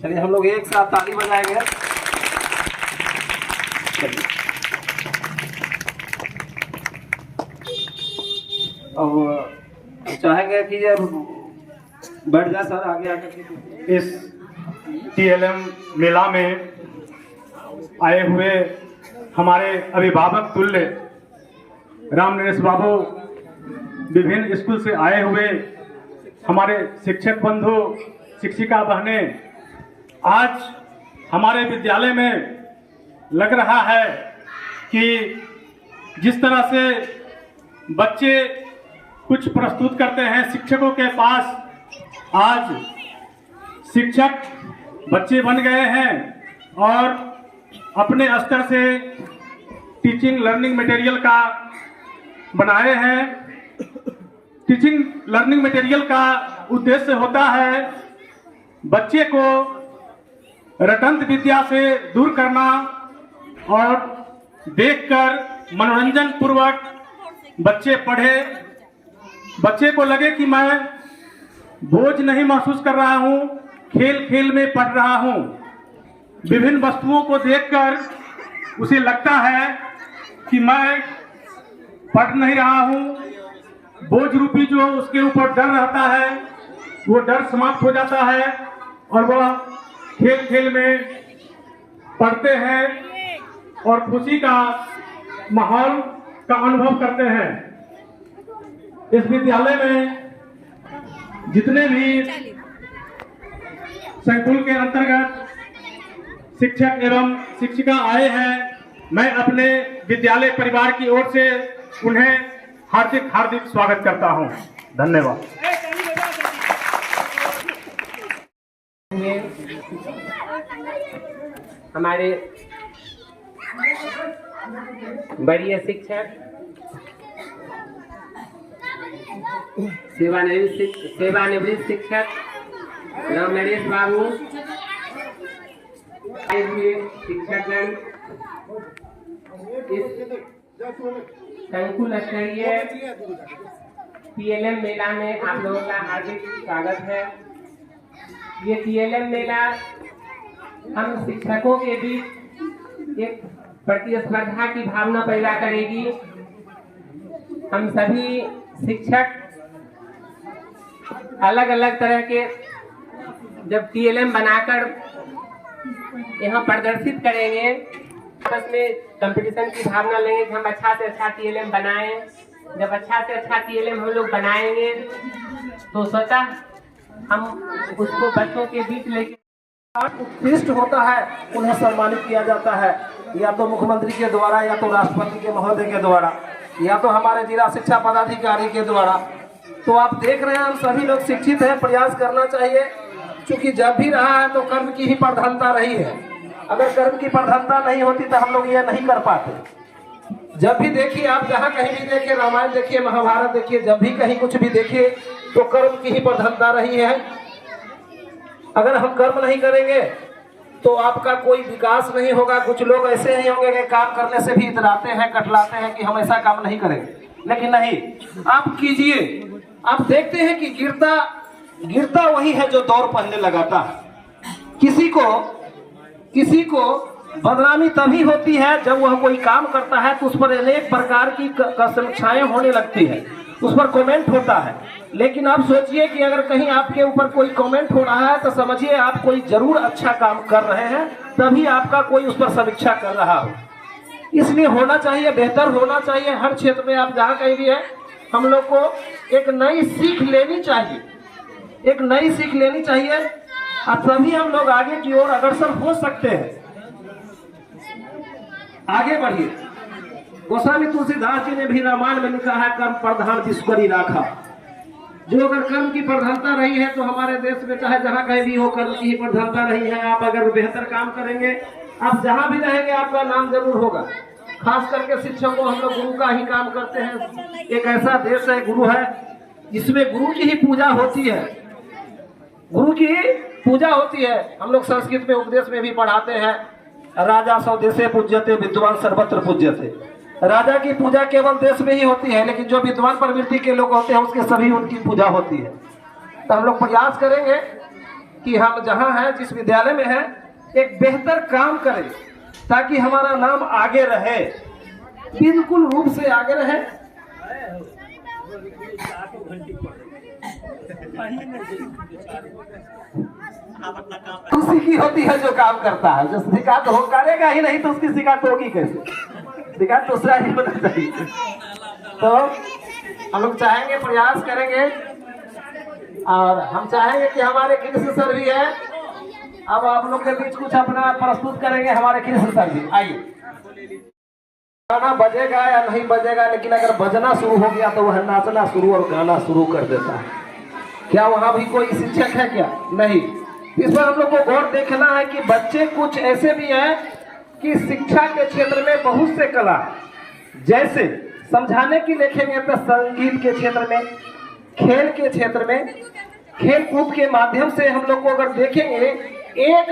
चलिए हम लोग एक साथ ताली बजाएंगे। अब चाहेंगे कि ये बैठ जाए सर आगे आके। इस टीएलएम मेला में आए हुए हमारे अभिभावक तुल्य राम नरेश बाबू, विभिन्न स्कूल से आए हुए हमारे शिक्षक बंधु, शिक्षिका बहनें, आज हमारे विद्यालय में लग रहा है कि जिस तरह से बच्चे कुछ प्रस्तुत करते हैं शिक्षकों के पास, आज शिक्षक बच्चे बन गए हैं और अपने स्तर से टीचिंग लर्निंग मटेरियल का बनाए हैं। टीचिंग लर्निंग मटेरियल का उद्देश्य होता है बच्चे को रटंत विद्या से दूर करना और देखकर मनोरंजन पूर्वक बच्चे पढ़े, बच्चे को लगे कि मैं बोझ नहीं महसूस कर रहा हूँ, खेल खेल में पढ़ रहा हूँ। विभिन्न वस्तुओं को देखकर उसे लगता है कि मैं पढ़ नहीं रहा हूँ। बोझ रूपी जो उसके ऊपर डर रहता है वो डर समाप्त हो जाता है और वह खेल खेल में पढ़ते हैं और खुशी का माहौल का अनुभव करते हैं। इस विद्यालय में जितने भी संकुल के अंतर्गत शिक्षक एवं शिक्षिका आए हैं, मैं अपने विद्यालय परिवार की ओर से उन्हें हार्दिक हार्दिक स्वागत करता हूं। धन्यवाद। हमारे वरीय शिक्षक सेवानिवृत्त शिक्षक राम नरेश बाबू, आए हुए शिक्षकगण, इस संकुल स्तरीय टीएलएम मेला में आप लोगों का हार्दिक स्वागत है। ये टीएलएम मेला हम शिक्षकों के बीच एक प्रतिस्पर्धा की भावना पैदा करेगी। हम सभी शिक्षक अलग अलग तरह के जब टीएलएम बनाकर यहाँ प्रदर्शित करेंगे, आपस में कंपटीशन की भावना लेंगे कि हम अच्छा से अच्छा टीएलएम बनाएं। जब अच्छा से अच्छा टीएलएम हम लोग बनाएंगे तो स्वतः हम उसको बच्चों के बीच लेके उत्कृष्ट होता है उन्हें सम्मानित किया जाता है, या तो मुख्यमंत्री के द्वारा, या तो राष्ट्रपति के महोदय के द्वारा, या तो हमारे जिला शिक्षा पदाधिकारी के द्वारा। तो आप देख रहे हैं हम सभी लोग शिक्षित हैं, प्रयास करना चाहिए, क्योंकि जब भी रहा है तो कर्म की ही प्रधानता रही है। अगर कर्म की प्रधानता नहीं होती तो हम लोग ये नहीं कर पाते। जब भी देखिए आप, जहाँ कहीं भी देखिए, रामायण देखिए, महाभारत देखिए, जब भी कहीं कुछ भी देखिए तो कर्म की ही प्रधानता रही है। अगर हम कर्म नहीं करेंगे तो आपका कोई विकास नहीं होगा। कुछ लोग ऐसे नहीं होंगे कि काम करने से भी इतराते हैं, कटलाते हैं कि हम ऐसा काम नहीं करेंगे, लेकिन नहीं, आप कीजिए। आप देखते हैं कि गिरता वही है जो दौड़ पहले लगाता है। किसी को बदनामी तभी होती है जब वह कोई काम करता है तो उस पर अनेक प्रकार की समीक्षाएं होने लगती है, उस पर कमेंट होता है। लेकिन आप सोचिए कि अगर कहीं आपके ऊपर कोई कमेंट हो रहा है तो समझिए आप कोई जरूर अच्छा काम कर रहे हैं, तभी आपका कोई उस पर समीक्षा कर रहा हो। इसलिए होना चाहिए, बेहतर होना चाहिए। हर क्षेत्र में आप जहाँ कहीं भी है, हम लोग को एक नई सीख लेनी चाहिए, एक नई सीख लेनी चाहिए, और तभी हम लोग आगे की ओर अग्रसर हो सकते हैं। आगे बढ़िए। गोस्वामी तुलसीदास जी ने भी रामायण में लिखा है, कर्म प्रधान विश्व करी राखा। जो अगर कर्म की प्रधानता रही है तो हमारे देश में चाहे जहाँ कहीं भी हो, कर्म की ही प्रधानता रही है। आप अगर बेहतर काम करेंगे, आप जहाँ भी रहेंगे आपका नाम जरूर होगा। खास करके शिक्षकों, हम लोग गुरु का ही काम करते हैं। एक ऐसा देश है, गुरु है, जिसमें गुरु की ही पूजा होती है, गुरु की पूजा होती है। हम लोग संस्कृत में उपदेश में भी पढ़ाते हैं, राजा स्वदेशे पूज्यते विद्वान सर्वत्र पूज्यते। राजा की पूजा केवल देश में ही होती है, लेकिन जो विद्वान प्रवृत्ति के लोग होते हैं उसके सभी उनकी पूजा होती है। तो हम लोग प्रयास करेंगे कि हम जहाँ हैं, जिस विद्यालय में हैं, एक बेहतर काम करें ताकि हमारा नाम आगे रहे, बिल्कुल रूप से आगे रहे। खुशी की होती है जो काम करता है, जो शिकायत हो करेगा ही नहीं तो उसकी शिकायत होगी कैसे? शिकायत दूसरा ही होना चाहिए। तो हम लोग चाहेंगे, प्रयास करेंगे, और हम चाहेंगे कि हमारे कृष्ण सर भी है। अब आप लोग के बीच कुछ अपना प्रस्तुत करेंगे हमारे कृष्ण सर भी। आइए, गाना बजेगा या नहीं बजेगा, लेकिन अगर बजना शुरू हो गया तो वह नाचना शुरू और गाना शुरू कर देता है। क्या वहाँ भी कोई शिक्षक है क्या? नहीं। इस पर हम लोग को गौर देखना है कि बच्चे कुछ ऐसे भी हैं कि शिक्षा के क्षेत्र में बहुत से कला, जैसे समझाने की लिखेंगे तो संगीत के क्षेत्र में, खेल के क्षेत्र में, खेल कूद के माध्यम से हम लोग को अगर देखेंगे, एक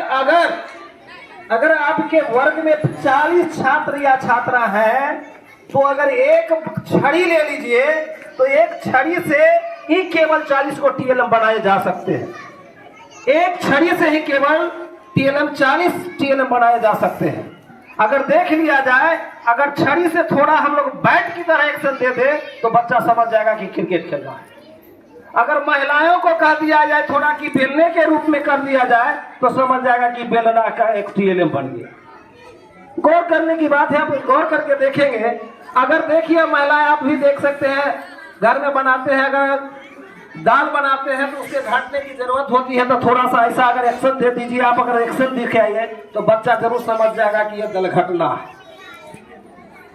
अगर आपके वर्ग में 40 छात्र या छात्रा हैं, तो अगर एक छड़ी ले लीजिए तो एक छड़ी से ही केवल 40 को टीएलएम बनाए जा सकते हैं। एक छड़ी से ही केवल 40 टीएलएम बनाए जा सकते हैं। अगर देख लिया जाए, अगर छड़ी से थोड़ा हम लोग बैट की तरह एक्शन दे दे तो बच्चा समझ जाएगा कि क्रिकेट खेलना है। अगर महिलाओं को कह दिया जाए थोड़ा कि बेलने के रूप में कर दिया जाए तो समझ जाएगा कि बेलना का एक टीएलएम बन गया। गौर करने की बात है, आप गौर करके देखेंगे। अगर देखिए महिलाएं, आप भी देख सकते हैं, घर में बनाते हैं, अगर दाल बनाते हैं तो उसके घाटने की जरूरत होती है, तो थोड़ा सा ऐसा अगर एक्शन दे दीजिए आप, अगर एक्शन दिखाइए तो बच्चा जरूर समझ जाएगा कि यह दल घटना है।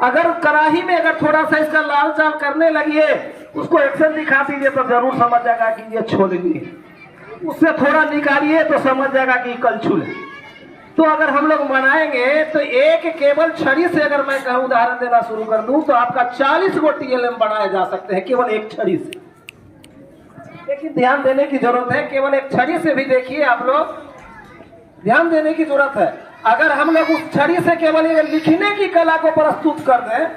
अगर कढ़ाई में अगर थोड़ा सा इसका लाल चाल करने लगिए, उसको एक्शन दिखा दीजिए तो जरूर समझ जाएगा कि ये छोलनी है। उससे थोड़ा निकालिए तो समझ जाएगा कि कलछुल है। तो अगर हम लोग बनाएंगे तो एक केवल छड़ी से, अगर मैं कहूँ उदाहरण देना शुरू कर दूं, तो आपका 40 गो टीएलएम बनाए जा सकते हैं केवल एक छड़ी से। लेकिन ध्यान देने की जरूरत है, केवल एक छड़ी से भी देखिए आप लोग, ध्यान देने की जरूरत है। अगर हम लोग उस छड़ी से केवल ये लिखने की कला को प्रस्तुत कर दें,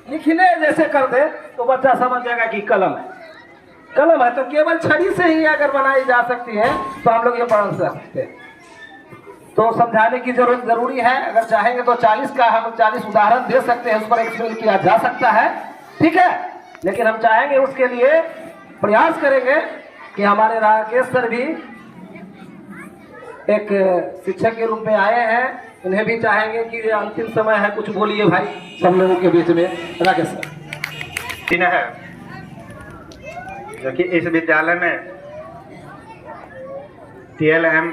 लिखने जैसे कर दे, तो बच्चा समझ जाएगा कि कलम है। कलम है तो केवल छड़ी से ही अगर बनाई जा सकती है तो हम लोग ये पढ़ सकते हैं। तो समझाने की जरूरत जरूरी है। अगर चाहेंगे तो 40 का हम 40 उदाहरण दे सकते हैं, उस पर एक्सप्लेन किया जा सकता है, ठीक है। लेकिन हम चाहेंगे, उसके लिए प्रयास करेंगे कि हमारे राकेश सर भी एक शिक्षक के रूप में आए हैं, उन्हें भी चाहेंगे कि अंतिम समय है, कुछ बोलिए भाई सब लोगों के बीच में। राकेश सर दिन है जो कि इस विद्यालय में टीएलएम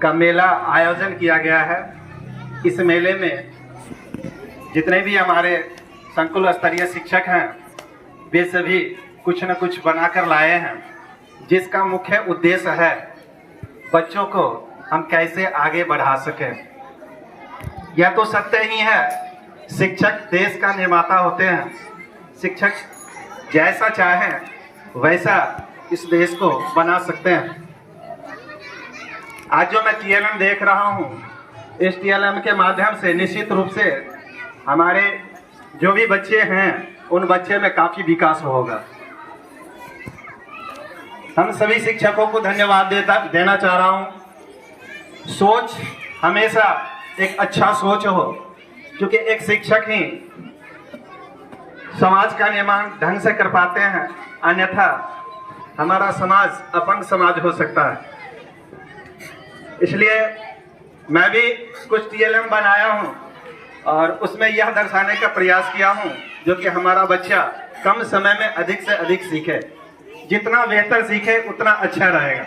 का मेला आयोजन किया गया है। इस मेले में जितने भी हमारे संकुल स्तरीय शिक्षक हैं, वे सभी कुछ न कुछ बनाकर लाए हैं, जिसका मुख्य उद्देश्य है बच्चों को हम कैसे आगे बढ़ा सकें। यह तो सत्य ही है, शिक्षक देश का निर्माता होते हैं। शिक्षक जैसा चाहें वैसा इस देश को बना सकते हैं। आज जो मैं टीएलएम देख रहा हूं, इस टीएलएम के माध्यम से निश्चित रूप से हमारे जो भी बच्चे हैं, उन बच्चे में काफी विकास होगा। हम सभी शिक्षकों को धन्यवाद देना चाह रहा हूं। सोच हमेशा एक अच्छा सोच हो, क्योंकि एक शिक्षक ही समाज का निर्माण ढंग से कर पाते हैं, अन्यथा हमारा समाज अपंग समाज हो सकता है। इसलिए मैं भी कुछ टीएलएम बनाया हूं और उसमें यह दर्शाने का प्रयास किया हूं, जो कि हमारा बच्चा कम समय में अधिक से अधिक सीखे। जितना बेहतर सीखे उतना अच्छा रहेगा।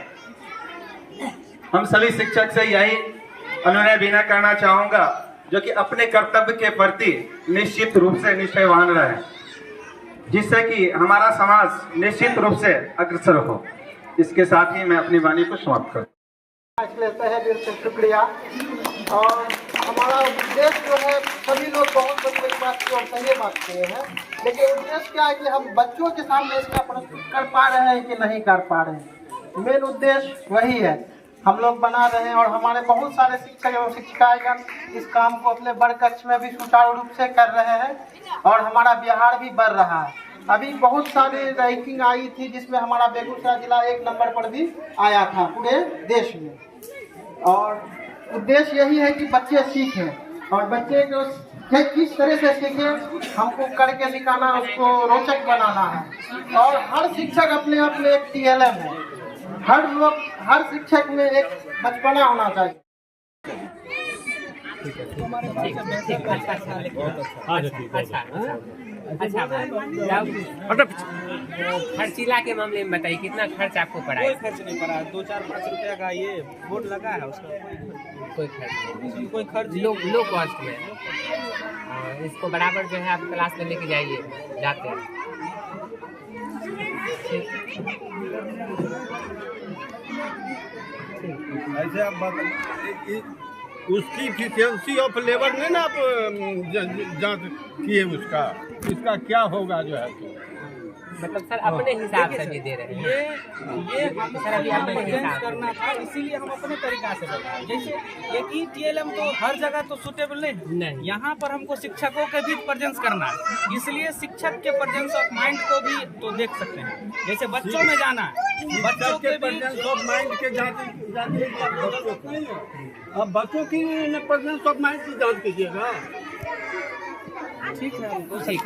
हम सभी शिक्षक से यही अनुनय विनय करना चाहूँगा, जो कि अपने कर्तव्य के प्रति निश्चित रूप से निश्चयवान रहे, जिससे कि हमारा समाज निश्चित रूप से अग्रसर हो। इसके साथ ही मैं अपनी वाणी को समाप्त करूँ। लेते हैं, दिल से शुक्रिया। और हमारा उद्देश्य जो है, सभी लोग बहुत बड़ी बात की और सही बात किए हैं, लेकिन उद्देश्य क्या है कि हम बच्चों के सामने इसका प्रस्तुत कर पा रहे हैं कि नहीं कर पा रहे हैं। मेन उद्देश्य वही है। हम लोग बना रहे हैं और हमारे बहुत सारे शिक्षक एवं शिक्षिकाएं इस काम को अपने बड़ कक्ष में भी सुचारू रूप से कर रहे हैं और हमारा बिहार भी बढ़ रहा है। अभी बहुत सारी रैंकिंग आई थी जिसमें हमारा बेगूसराय जिला 1 नंबर पर भी आया था पूरे देश में। और उद्देश्य यही है कि बच्चे सीखें और बच्चे को किस तरह से सीखें, हमको करके दिखाना, उसको रोचक बनाना है। और हर शिक्षक अपने अपने एक TLM है, हर शिक्षक में एक बचपना होना चाहिए। खर्चीला के मामले में बताइए, कितना खर्च आपको पड़ा है? कोई खर्च नहीं पड़ा, 2-4-5 रुपया का ये बोर्ड लगा है, उसका कोई खर्च लो कॉस्ट में। इसको बराबर जो है आप क्लास में लेके जाइए, जाते हैं। ऐसे आप उसकी इफिशियंसी ऑफ लेबर नहीं ना आप जांच किए उसका, इसका क्या होगा जो है। मतलब सर अपने हिसाब से भी दे रहे हैं। ये सर अभी अपने हिसाब करना था, इसीलिए हम अपने तरीका से बताए। जैसे एक ही TLM तो हर जगह तो सूटेबल नहीं, यहाँ पर हमको शिक्षकों के बीच प्रेजेंस करना है, इसलिए शिक्षक के प्रेजेंस ऑफ माइंड को भी तो देख सकते हैं। जैसे बच्चों में जाना है, बच्चों के प्रेजेंस ऑफ माइंड के अब बच्चों की प्रेजेंस ऑफ माइंड की जांच कीजिएगा। ठीक है, ठीक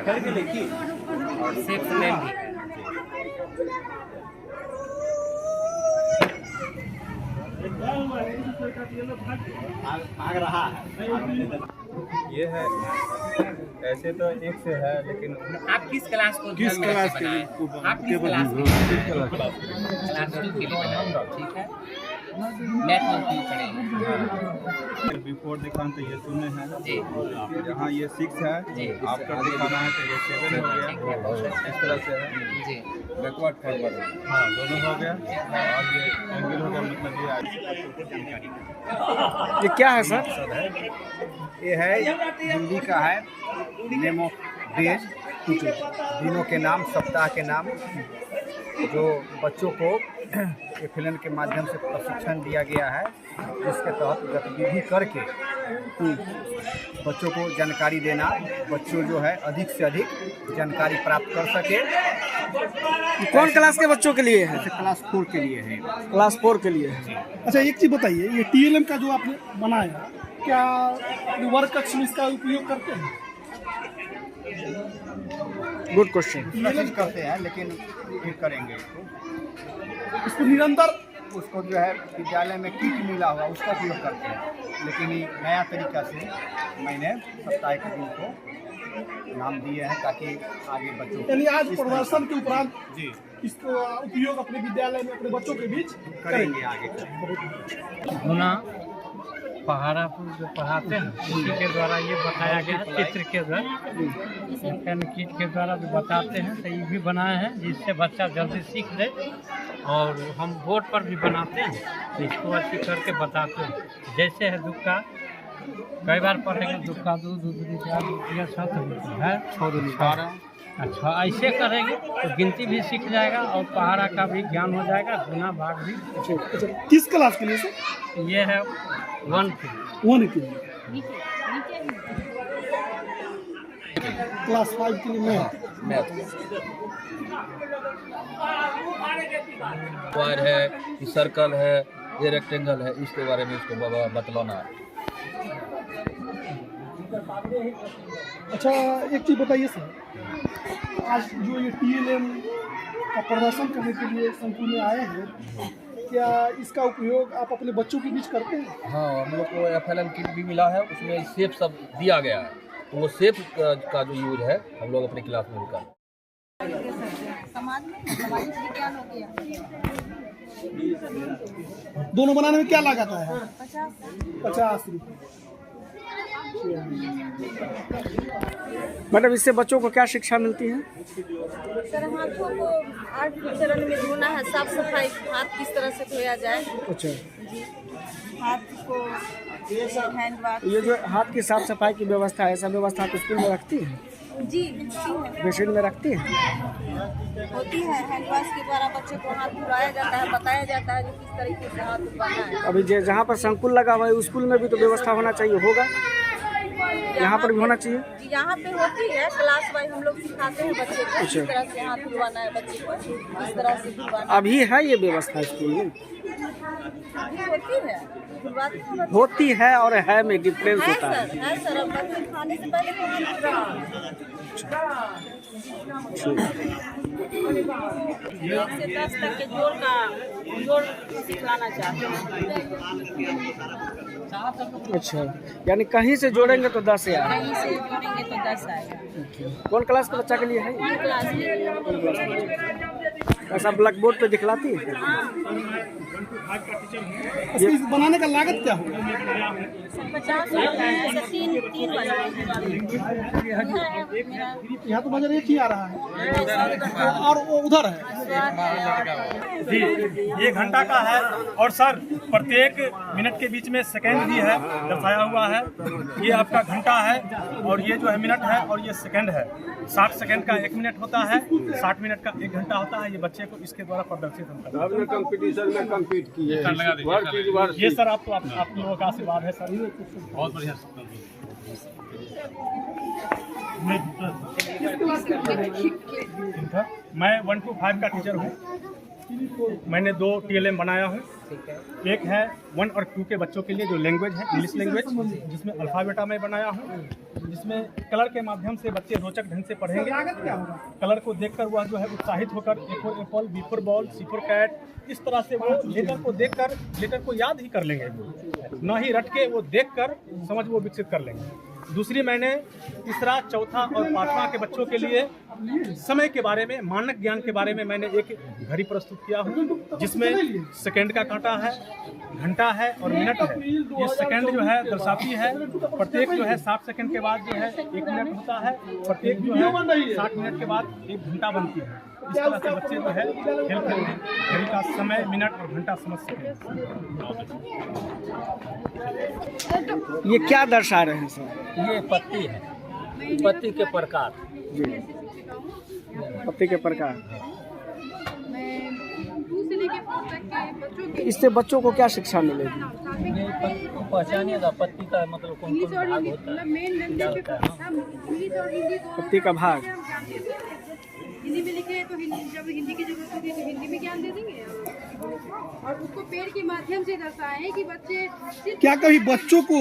करके देखिए और सेफ में भी। भाग रहा है ये है। ऐसे तो एक से है, लेकिन आप किस क्लास को किस क्लास के लिए? आप किस क्लास क्लास 2 के लिए बनाए? ठीक है, मैथ में भी पढ़ेंगे। बिफोर दिखाना तो ये शून्य है जी, यहाँ ये 6 है जी, आफ्टर दिखाना है तो ये 7 हो गया। इस तरह से है जी। बैकवर्ड फॉरवर्ड, हाँ दोनों हो गया। और ये एंगल हो गया, मतलब ये क्या है सर? ये है हिंदी का है, नेम ऑफ डेज, दिनों के नाम, सप्ताह के नाम, जो बच्चों को फिल्म के माध्यम से प्रशिक्षण दिया गया है, जिसके तहत गतिविधि करके बच्चों को जानकारी देना, बच्चों जो है अधिक से अधिक जानकारी प्राप्त कर सके। कौन क्लास के बच्चों के लिए है? जैसे क्लास 4 के लिए है। क्लास 4 के लिए है। अच्छा, एक चीज़ बताइए, ये TLM का जो आपने बनाया, क्या वर्क कक्ष में इसका उपयोग करते हैं? Good question. कोशिश करते हैं, लेकिन फिर करेंगे इसको निरंतर उसको जो है विद्यालय में किट मिला हुआ उसका उपयोग करते हैं, लेकिन ये नया तरीका से मैंने सप्ताह के दिन को नाम दिए हैं ताकि आगे बच्चों को यानी आज प्रदर्शन के उपरांत जी इसको उपयोग अपने विद्यालय में अपने बच्चों के बीच करेंगे आगे। होना पहाड़ापुर जो पढ़ाते हैं उसी के द्वारा ये बताया गया है, चित्र के द्वारा, किट के द्वारा जो बताते हैं, तो ये भी बनाए हैं जिससे बच्चा जल्दी सीख ले। और हम बोर्ड पर भी बनाते हैं, तो इसको अच्छी करके बताते हैं। जैसे है दुक्का, कई बार पढ़ेंगे दुक्का 2 2 4 6 है 6 2 12। अच्छा, ऐसे करेंगे तो गिनती भी सीख जाएगा और पहाड़ा का भी ज्ञान हो जाएगा, गुना भाग भी। अच्छा, किस क्लास के लिए सर? ये है 1 के लिए। क्लास 5 के लिए मैथ। स्क्वायर है, ये सर्कल है, ये रेक्टेंगल है, इसके बारे में इसको बतलाना है। अच्छा, एक चीज़ बताइए सर, आज जो ये TLM का प्रदर्शन करने के लिए संकुल में आए हैं, क्या इसका उपयोग आप अपने बच्चों के बीच करते हैं? हाँ, हम लोग को FLM किट भी मिला है, उसमें सेप सब दिया गया है, तो वो सेप का जो यूज है हम लोग अपनी क्लास में भी करते हैं। समाज में सामाजिक विज्ञान हो गया। दोनों बनाने में क्या लागत है? 50 रुपये। मैडम, इससे बच्चों को क्या शिक्षा मिलती है? सर, हाथों को 8 चरण में धोना है, साफ सफाई, हाथ किस तरह से धोया जाए। अच्छा, हाथ को हैंड वॉश। ये जो हाथ की साफ सफाई की व्यवस्था है, ऐसा व्यवस्था आप स्कूल में रखती हैं? जी होती है। बेसिन में रखती हैं? होती है, हैंड वॉश के द्वारा बच्चे को हाथ धुलाया जाता है, बताया जाता है कि किस तरीके से हाथ धुलवाना है। अभी जहाँ पर संकुल लगा हुआ है स्कूल में भी तो व्यवस्था होना चाहिए, होगा? यहाँ पर भी होना चाहिए? यहाँ पे होती है, क्लास वाइज हम लोग सिखाते हैं बच्चे को किस तरह से हाथ धुलवाना है, बच्चे को किस तरह से धुलवाना अभी है ये व्यवस्था स्कूल में? होती है, धुलवाते हैं बच्चे। होती है और है में डिफरेंस होता है। है सर, अब बच्चे खाने से पहले तो हाथ धुल रहा है। 1 से 10 तक के जोड़ सिखाना चाहते हैं। अच्छा, यानी कहीं से जोड़ेंगे तो 10 आएगा। कहीं से जोड़ेंगे तो 10 आएगा। कौन क्लास के बच्चा के लिए है? क्लास के ऐसा ब्लैक बोर्ड पे दिखलाती है? इसकी बनाने का लागत क्या होगा? 50 रुपये 3 यहाँ तो बजट एक ही आ रहा है और वो उधर है। जी, ये घंटा का है और सर प्रत्येक मिनट के बीच में सेकंड भी है दर्शाया हुआ है। ये आपका घंटा है और ये जो है मिनट है और ये सेकंड है। 60 सेकंड का 1 मिनट होता है, 60 मिनट का 1 घंटा होता है। ये बच्चे को इसके द्वारा प्रदर्शित होता है। हमने कंपटीशन में कम्पीट किए ये सर आप लोगों का आशीर्वाद है सर, बहुत बढ़िया। मैं 1 to 5 का टीचर हूँ। मैंने 2 TLM बनाया हूँ। एक है 1 और 2 के बच्चों के लिए जो लैंग्वेज है इंग्लिश लैंग्वेज, जिसमें अल्फ़ाबेटा में बनाया हूँ, जिसमें कलर के माध्यम से बच्चे रोचक ढंग से पढ़ेंगे। कलर को देखकर वह जो है उत्साहित होकर A for apple, B for ball, C for cat, इस तरह से वो लेटर को देखकर लेटर को याद ही कर लेंगे, न ही रट के वो देखकर समझ वो विकसित कर लेंगे। दूसरी मैंने तीसरा, चौथा और 5वां के बच्चों के लिए समय के बारे में, मानक ज्ञान के बारे में मैंने एक घड़ी प्रस्तुत किया हूँ, जिसमें सेकंड का कांटा है, घंटा है और मिनट है। ये सेकंड जो है दर्शाती है, प्रत्येक जो है 60 सेकंड के बाद जो है 1 मिनट होता है, प्रत्येक जो है 60 मिनट के बाद 1 घंटा बनती है। इस तरह से बच्चे जो है खेल खेलने घड़ी का समय, मिनट और घंटा समझ सकें। ये क्या दर्शा रहे हैं सर? ये पत्ती है, पत्ती के प्रकार। पत्ती के प्रकार। इससे बच्चों को क्या शिक्षा मिलेगी? पहचानिएगा पत्ती का मतलब कौन कौन भाग होता है। पत्ती का भाग हिंदी में लिखे तो जब हिंदी की जरूरत होगी तो हिंदी में ज्ञान दे देंगे और उसको पेड़ के माध्यम से दर्शाएं कि बच्चे क्या कभी बच्चों को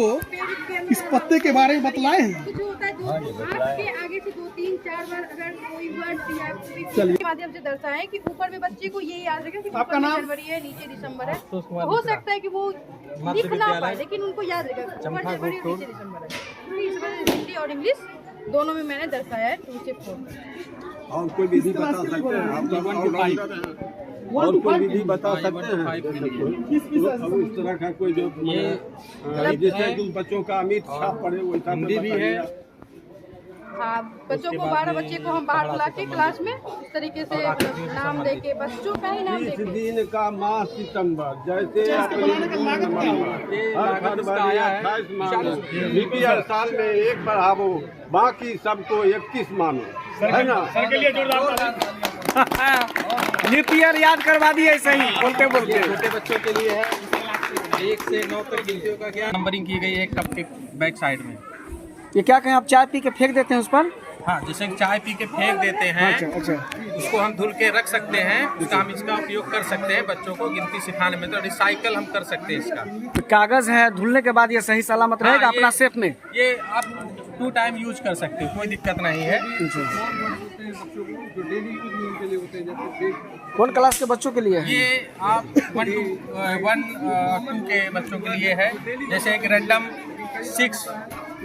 इस पत्ते के बारे में बतलाए हैं? कुछ होता है आपके आगे से 2, 3, 4 बार अगर कोई वर्ड या कोई के माध्यम से दर्शाएं कि ऊपर में बच्चे को ये याद रखें कि आपका नाम? जनवरी है, नीचे दिसंबर है। तो हो सकता है कि वो लिख ना पाए लेकिन उनको याद रहेगा ऊपर जनवरी है, नीचे दिसंबर है। इस वजह हिंदी और इंग्लिश दोनों में मैंने दर्शाया है 2 से 4। और कोई विधि बता सकते हैं? आप तो ऑलराउंडर हैं। और कोई विधि बता सकते हैं? अब इस तरह का कोई जो जैसे कि बच्चों का अमित छाप पड़े वैसा भी है। हाँ, बच्चों को 12 बच्चे को हम बाहर बुला के क्लास में इस तरीके से नाम दे के बच्चों का ही नाम दे के। इस दिन का माह सितंबर, जैसे हर फरवरी 28 मानो, बीपीएल साल में 1 बढ़ावो, बाकी सबको 31 मानो, है ना? सर के लिए जोरदार लीप ईयर याद करवा दिए ऐसे ही बोलते बोलते। छोटे बच्चों के लिए है 1 से 9 तक गिनतियों का क्या नंबरिंग की गई है एक कप के बैक साइड में। ये क्या कहें, आप चाय पी के फेंक देते हैं उस पर? हाँ, जैसे चाय पी के फेंक देते हैं। अच्छा। उसको हम धुल के रख सकते हैं, उसका हम इसका उपयोग कर सकते हैं बच्चों को गिनती सिखाने में। तो रिसाइकल हम कर सकते हैं इसका। तो कागज है, धुलने के बाद ये सही सलामत रहेगा हाँ, अपना सेफ में? ये आप 2 टाइम यूज कर सकते हो, कोई दिक्कत नहीं है। कौन क्लास के बच्चों के लिए है? ये आप 1 2 के बच्चों के लिए है। जैसे एक रैंडम 6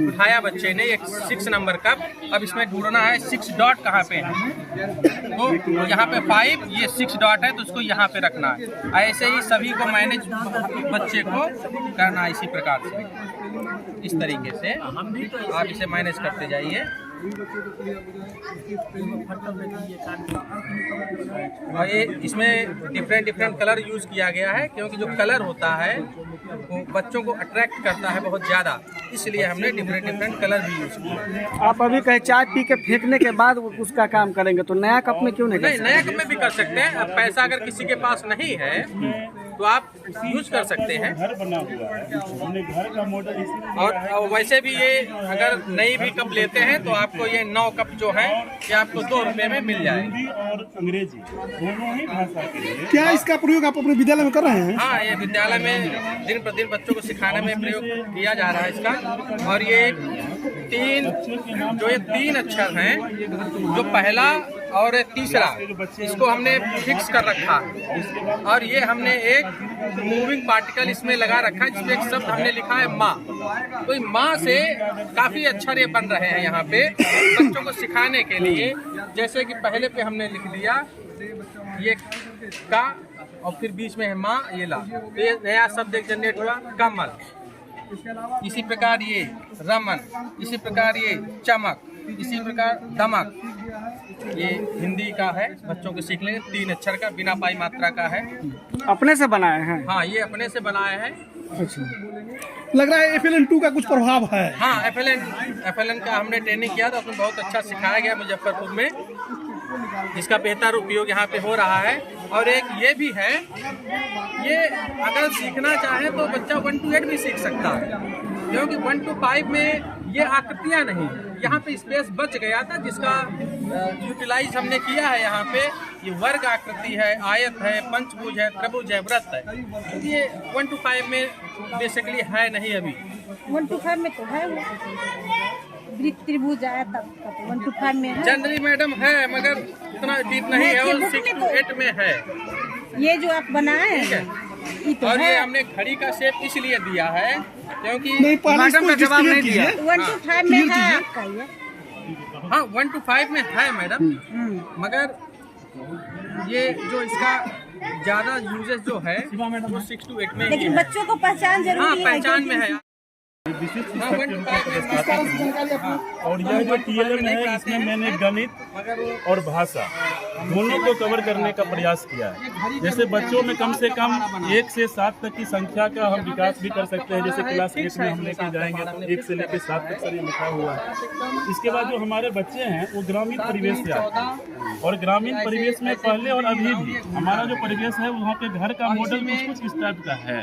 उठाया बच्चे ने, एक 6 नंबर का, अब इसमें ढूंढना है 6 डॉट कहाँ पे है। तो यहाँ पे 5, ये 6 डॉट है तो उसको यहाँ पे रखना है। ऐसे ही सभी को मैनेज बच्चे को करना है इसी प्रकार से, इस तरीके से आप इसे मैनेज करते जाइए। और ये इसमें डिफरेंट कलर यूज़ किया गया है, क्योंकि जो कलर होता है वो बच्चों को अट्रैक्ट करता है बहुत ज़्यादा। इसलिए हमने डिफरेंट डिफरेंट कलर भी यूज किया। आप अभी कहे चाय पी के फेंकने के बाद उसका काम करेंगे, तो नया कप में क्यों नहीं? नहीं, नया कप में भी कर सकते हैं। अब पैसा अगर किसी के पास नहीं है तो आप यूज कर सकते हैं। घर बना हुआ है, हमने घर का मॉडल और वैसे भी ये अगर नई भी कप लेते हैं तो आपको ये 9 कप जो है ये आपको 2 रुपए में मिल जाएगा। हिंदी और अंग्रेजी दोनों ही भाषा के लिए। क्या इसका प्रयोग आप अपने विद्यालय में कर रहे हैं? हाँ, ये विद्यालय में दिन प्रतिदिन बच्चों को सिखाने में प्रयोग किया जा रहा है इसका। और ये 3 अक्षर हैं, जो पहला और तीसरा, इसको हमने फिक्स कर रखा है। और ये हमने एक मूविंग पार्टिकल इसमें लगा रखा है, जिसमें एक शब्द हमने लिखा है माँ। तो माँ से काफी अक्षर ये बन रहे हैं यहाँ पे बच्चों को सिखाने के लिए। जैसे कि पहले पे हमने लिख दिया ये का, और फिर बीच में है माँ, ये ला, तो ये नया शब्द एक जनरेट हुआ, कमल। इसी प्रकार ये रमन, इसी प्रकार ये चमक, इसी प्रकार दमक। ये हिंदी का है, बच्चों को सीख लेंगे। 3 अक्षर का, बिना पाई मात्रा का है। अपने से बनाए हैं? हाँ, ये अपने से बनाए हैं। अच्छा, लग रहा है FLN-2 का कुछ प्रभाव है। हाँ, FLN का हमने ट्रेनिंग किया था, उसमें बहुत अच्छा सिखाया गया मुजफ्फरपुर में, जिसका बेहतर उपयोग यहाँ पे हो रहा है। और एक ये भी है, ये अगर सीखना चाहे तो बच्चा 1 to 8 भी सीख सकता है, क्योंकि 1 to 5 में ये आकृतियाँ नहीं, यहाँ पे स्पेस बच गया था, जिसका यूटिलाइज हमने किया है। यहाँ पे ये वर्ग आकृति है, आयत है, पंचभुज है, त्रिभुज है, वृत्त है। ये 1 to 5 में बेसिकली है नहीं अभी। 1 to 5 में तो है वो वृत्त त्रिभुज आया तब 1 to 5 में है। जनरली मैडम है, मगर इतना डीप नहीं है, और 6 to 8 में है। ये जो आप बनाए हैं, तो और है। ये हमने घड़ी का शेप इसलिए दिया है क्योंकि मैडम का जवाब नहीं दिया। 1 to 5 में है आपका ये? हाँ, 1 to 5 में है मैडम, मगर ये जो इसका ज्यादा यूजेस जो है वो 6 to 8 में ही लेकिन है। बच्चों को पहचान जरूरी हाँ, है। पहचान में है। और यह जो TLM है, इसमें मैंने गणित और भाषा दोनों को कवर करने का प्रयास किया है। जैसे बच्चों में कम से कम 1 से 7 तक की संख्या का हम विकास भी कर सकते हैं। जैसे क्लास 8 में हम लेके जाएंगे तो 1 से लेकर 7 तक सर ये लिखा हुआ है। इसके बाद जो हमारे बच्चे हैं वो ग्रामीण परिवेश से आते हैं, और ग्रामीण परिवेश में पहले और अभी भी हमारा जो परिवेश है वहाँ पे घर का मॉडल कुछ इस टाइप का है।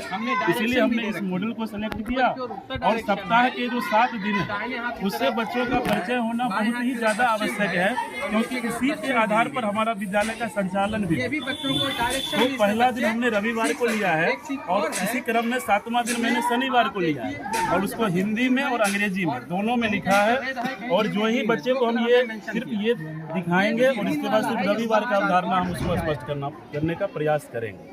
इसीलिए हमने इस मॉडल को सेलेक्ट किया। और सप्ताह के जो 7 दिन है उससे बच्चों का परिचय होना बहुत ही ज़्यादा आवश्यक है, क्योंकि इसी के आधार पर हमारा विद्यालय का संचालन भी है। तो पहला दिन हमने रविवार को लिया है, और इसी क्रम में 7वां दिन मैंने शनिवार को लिया है, और उसको हिंदी में और अंग्रेजी में दोनों में लिखा है। और जो ही बच्चे को हम ये सिर्फ ये दिखाएंगे, और इसके बाद सिर्फ रविवार का अवधारणा हम उसको स्पष्ट करने का प्रयास करेंगे।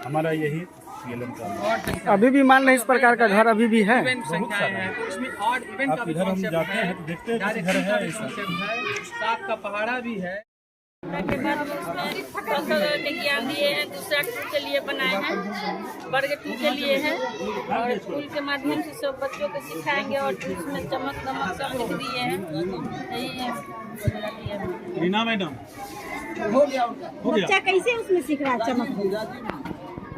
हमारा यही TLM का। अभी भी मान लें इस प्रकार का घर अभी भी है? बहुत सारा है। उसमें ऑड इवेंट का भी इधर हम कॉन्सेप्ट जाते हैं तो देखते हैं कि घर है ऐसा। सांप का पहाड़ा भी है। के बाद उसमें कौशल के ज्ञान दिए हैं, दूसरा टूल के लिए बनाए हैं, वर्ग 2 के लिए है, और टूल के माध्यम से सब बच्चों को सिखाएंगे। और उसमें चमक दमक सब लिख दिए हैं। यही है रीना मैडम, बच्चा कैसे उसमें सीख रहा है चमक?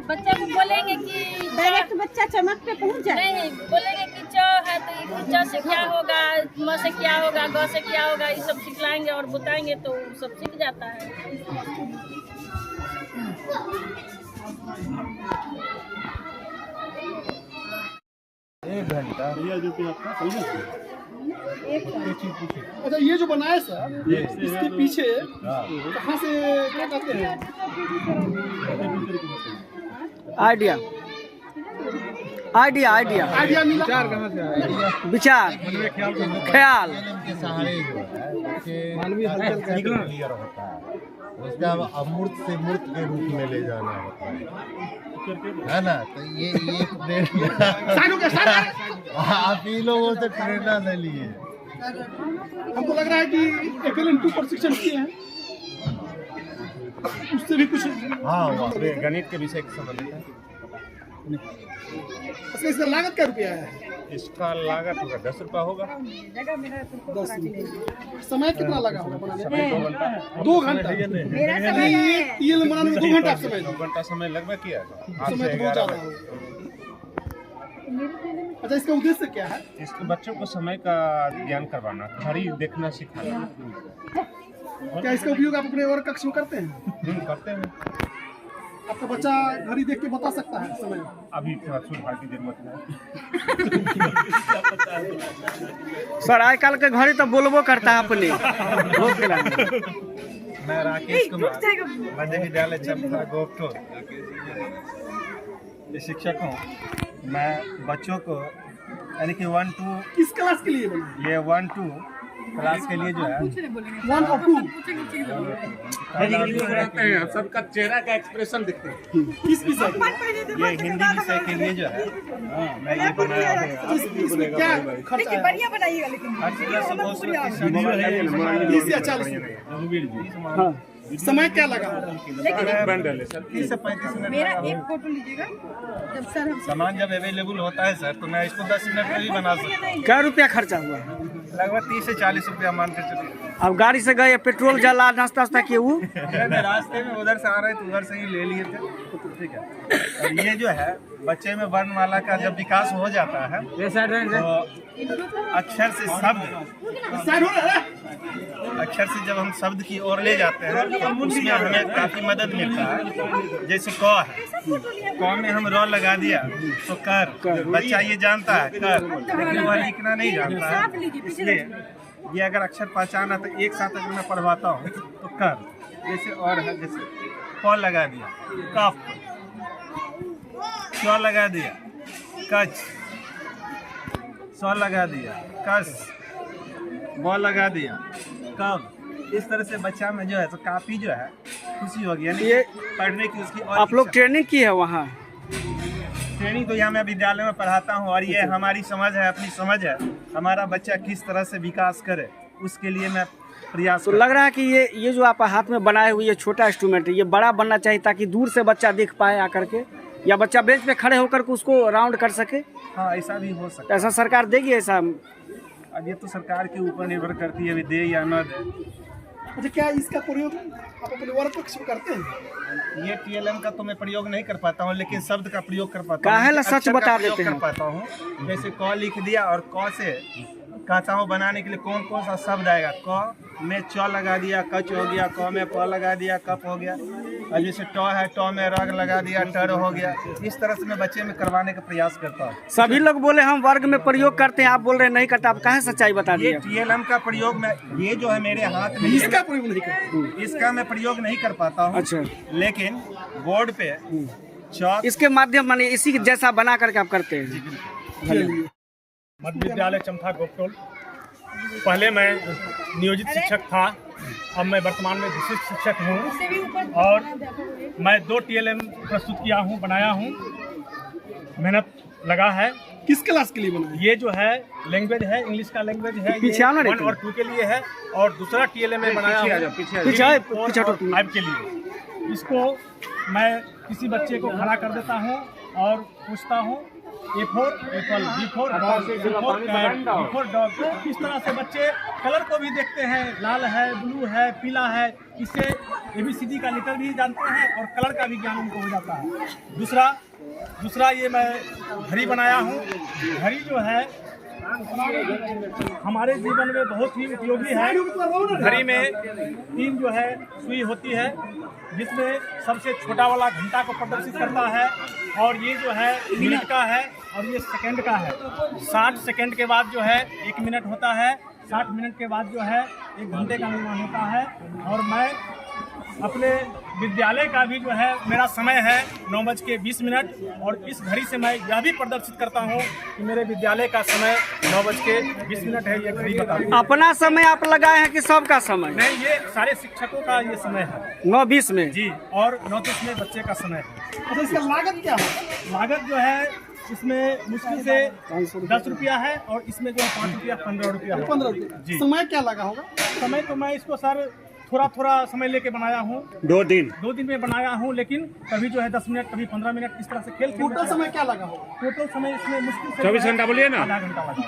बच्चा को बोलेंगे कि डायरेक्ट बच्चा चमक पे पहुंच जाए? नहीं, बोलेंगे कि च है तो च से क्या होगा, म से क्या होगा, ग से क्या होगा, ये सब सिखलाएंगे और बताएंगे तो सब सीख जाता है। एक घंटा अच्छा, ये जो बनाए सर, इसके पीछे कहाँ से क्या कहते हैं? आइडिया मिला। विचार कहाँ से आया? विचार, ख्याल मानवीय हलचल क्लियर होता है, उसका अमूर्त से मूर्त के रूप में ले जाना होता है ना। तो ये आप ही लोगों से प्रेरणा ले लिए। हमको लग रहा है कि FLN-2 प्रशिक्षण किए हैं, उससे भी कुछ। हाँ, गणित के विषय के संबंधित है। अच्छा, इसका लागत क्या रुपया है? इसका लागत होगा 10 रुपया होगा। 10। समय कितना लगा होगा बनाने में? 2 घंटा। ये TLM बनाने में 2 घंटा समय? 2 घंटा समय लगभग किया। समय तो बहुत ज़्यादा है। अच्छा, इसका उद्देश्य क्या है? इसके बच्चों को समय का ज्ञान करवाना, घड़ी देखना सिखाना। क्या इसका उपयोग आप अपने और कक्ष में करते हैं? करते हैं। आपका बच्चा घड़ी देख के बता सकता है समय? अभी थोड़ा सुधार की जरूरत है। सर आज कल के घड़ी तो बोलबो करता है अपने। मैं राकेश कुमार, मध्य विद्यालय चंपा गोपटोल ये शिक्षक हूँ। मैं बच्चों को यानी कि 1-2 किस क्लास के लिए? ये 1-2 क्लास के लिए जो है 1 और 2 सबका चेहरा का एक्सप्रेशन दिखते हैं। किस विषय? ये हिंदी विषय के लिए जो है मैं ये बनाया हूँ। इसमें क्या खर्चा है? बढ़िया बनाइएगा लेकिन। हाँ। समय क्या लगा? 30 से 35 मिनट। मेरा एक फोटो लीजिएगा। जब सर हम सामान जब अवेलेबल होता है सर, तो मैं इसको 10 मिनट में भी बना सकता हूँ। क्या रुपया खर्चा हुआ? लगभग 30 से 40 रुपया मान के चलिए। अब गाड़ी से गए, पेट्रोल जला, नाश्ता वास्ता किए वो? रास्ते में उधर से आ रहे थे, उधर से ही ले लिए थे। ठीक है। और ये जो है बच्चे में वर्णमाला का जब विकास हो जाता है तो अक्षर से जब हम शब्द की ओर ले जाते हैं तो उसमें हमें काफी मदद मिलता है। जैसे क है, क में हम र लगा दिया तो कर, बच्चा ये जानता है कर, लेकिन वह लिखना नहीं जानता है। इसलिए ये अगर अक्षर पहचाना तो एक साथ अगर मैं पढ़वाता हूँ तो कर, जैसे और है, जैसे क लगा दिया कफ, च लगा दिया कच, स लगा दिया कस, ब लगा दिया कब। इस तरह से बच्चा में जो है तो काफी जो है खुशी होगी, यानी ये पढ़ने की उसकी। और आप लोग ट्रेनिंग की है वहाँ? ट्रेनिंग तो यहाँ मैं विद्यालय में पढ़ाता हूँ और ये हमारी समझ है, अपनी समझ है, हमारा बच्चा किस तरह से विकास करे उसके लिए मैं प्रयास। तो लग रहा है कि ये जो आप हाथ में बनाए हुए ये छोटा इंस्ट्रूमेंट है, ये बड़ा बनना चाहिए ताकि दूर से बच्चा देख पाए आकर के, या बच्चा बेंच पे खड़े होकर के उसको राउंड कर सके। हाँ, ऐसा भी हो सकता है। ऐसा सरकार देगी ऐसा? अब ये तो सरकार के ऊपर निर्भर करती है, दे या न दे। अच्छा, क्या इसका प्रयोग आप अपने वर्ग कक्ष में करते हैं? ये TLM का तो मैं प्रयोग नहीं कर पाता हूँ, लेकिन शब्द का प्रयोग कर पाता हूँ। काहे ला सच बता देते हैं? कर पाता हूँ। जैसे क लिख दिया और क से कहता हूँ बनाने के लिए कौन कौन सा शब्द आएगा। क में च लगा दिया कच हो गया, क में प लगा दिया कप हो गया, और जैसे ट है ट में रग लगा दिया टर हो गया। इस तरह से मैं बच्चे में करवाने का प्रयास करता हूँ। सभी लोग बोले हम वर्ग में प्रयोग करते हैं, आप बोल रहे नहीं करते, आप काहे सच्चाई बता दिए? ये TLM का प्रयोग मैं, ये जो है मेरे हाथ में, इसका प्रयोग नहीं करते? इसका मैं प्रयोग नहीं कर पाता हूँ। अच्छा। लेकिन बोर्ड पे चौक, इसके माध्यम माने इसी जैसा बना करके आप करते हैं। मध्य विद्यालय चंपा गोपटोल। पहले मैं नियोजित शिक्षक था, अब मैं वर्तमान में विशिष्ट शिक्षक हूँ और मैं 2 TLM प्रस्तुत किया हूँ, बनाया हूँ, मेहनत लगा है। किस क्लास के लिए बना? ये जो है लैंग्वेज है, इंग्लिश का लैंग्वेज है, ये 1 और 2 के लिए है, और दूसरा TLM में बनाया हूँ 5 के लिए। इसको मैं किसी बच्चे को खड़ा कर देता हूँ और पूछता हूँ A4 Apple, B4 dog, C4 cat, D4 dog. इस तरह से बच्चे कलर को भी देखते हैं, लाल है, ब्लू है, पीला है, इससे ABCD का लेटर भी जानते हैं और कलर का भी ज्ञान उनको हो जाता है। दूसरा ये मैं घड़ी बनाया हूँ। घड़ी जो है हमारे जीवन में बहुत ही उपयोगी है। घड़ी में 3 जो है सुई होती है, जिसमें सबसे छोटा वाला घंटा को प्रदर्शित करता है, और ये जो है मिनट का है और ये सेकंड का है। 60 सेकंड के बाद जो है 1 मिनट होता है, 60 मिनट के बाद जो है 1 घंटे का निर्माण होता है। और मैं अपने विद्यालय का भी जो है मेरा समय है 9:20, और इस घड़ी से मैं यह भी प्रदर्शित करता हूँ कि मेरे विद्यालय का समय 9:20 है। ये घड़ी बताती है। अपना समय आप लगाए हैं कि सबका समय? नहीं, ये सारे शिक्षकों का ये समय है 9:20 में जी, और 9:30 में बच्चे का समय है। अच्छा, इसका लागत क्या है? लागत जो है इसमें मुश्किल से 10 रुपया है, और इसमें जो है 5 रुपया 15 रुपया है। 15 रुपया जी। समय क्या लगा होगा? समय तो मैं इसको सर थोड़ा समय लेके बनाया हूँ। 2 दिन में बनाया हूँ, लेकिन कभी जो है 10 मिनट, कभी 15 मिनट, इस तरह से खेल। टोटल समय क्या लगा होगा? टोटल समय इसमें मुश्किल से 24 घंटा बोलिए ना, आधा घंटा लगा।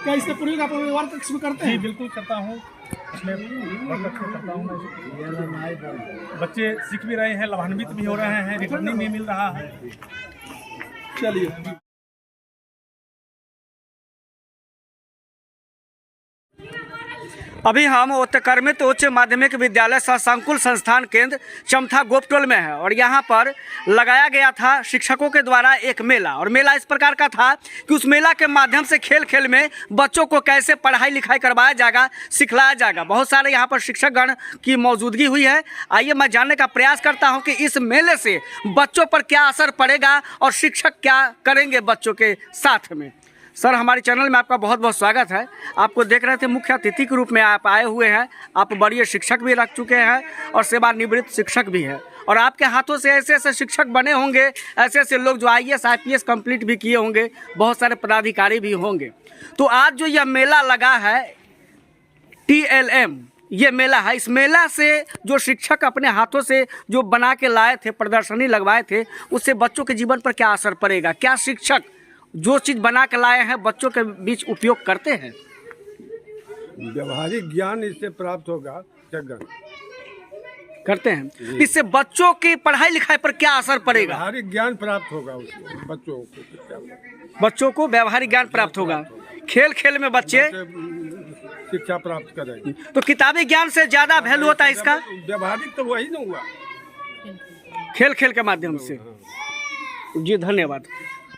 क्या इसका प्रयोग आप वर्ग कक्ष में करते हैं? जी बिल्कुल करता हूँ। इसमें बरकत करता हूँ मैं। बच्चे सीख भी रहे हैं, लाभान्वित भी हो रहे हैं, रिटर्निंग भी मिल रहा है। चलिए अभी हम उत्क्रमित उच्च माध्यमिक विद्यालय सह संकुल संस्थान केंद्र चमथा गोपटोल में है और यहाँ पर लगाया गया था शिक्षकों के द्वारा एक मेला। और मेला इस प्रकार का था कि उस मेला के माध्यम से खेल खेल में बच्चों को कैसे पढ़ाई लिखाई करवाया जाएगा, सिखलाया जाएगा। बहुत सारे यहाँ पर शिक्षकगण की मौजूदगी हुई है। आइए मैं जानने का प्रयास करता हूँ कि इस मेले से बच्चों पर क्या असर पड़ेगा और शिक्षक क्या करेंगे बच्चों के साथ में। सर, हमारे चैनल में आपका बहुत बहुत स्वागत है। आपको देख रहे थे मुख्य अतिथि के रूप में आप आए हुए हैं। आप वरीय शिक्षक भी रख चुके हैं और सेवानिवृत्त शिक्षक भी हैं और आपके हाथों से ऐसे ऐसे शिक्षक बने होंगे, ऐसे ऐसे लोग जो IAS IPS कंप्लीट भी किए होंगे, बहुत सारे पदाधिकारी भी होंगे। तो आज जो यह मेला लगा है TLM, ये मेला है, इस मेला से जो शिक्षक अपने हाथों से जो बना के लाए थे, प्रदर्शनी लगवाए थे, उससे बच्चों के जीवन पर क्या असर पड़ेगा? क्या शिक्षक जो चीज़ बना के लाए हैं बच्चों के बीच उपयोग करते हैं? व्यवहारिक ज्ञान इससे प्राप्त होगा, करते हैं। इससे बच्चों की पढ़ाई लिखाई पर क्या असर पड़ेगा? व्यवहारिक ज्ञान प्राप्त होगा उससे बच्चों को व्यवहारिक ज्ञान प्राप्त होगा। खेल खेल में बच्चे शिक्षा प्राप्त करेंगे। तो किताबी ज्ञान से ज़्यादा वैल्यू होता है इसका? व्यवहारिक तो वही ना हुआ, खेल खेल के माध्यम से। जी धन्यवाद।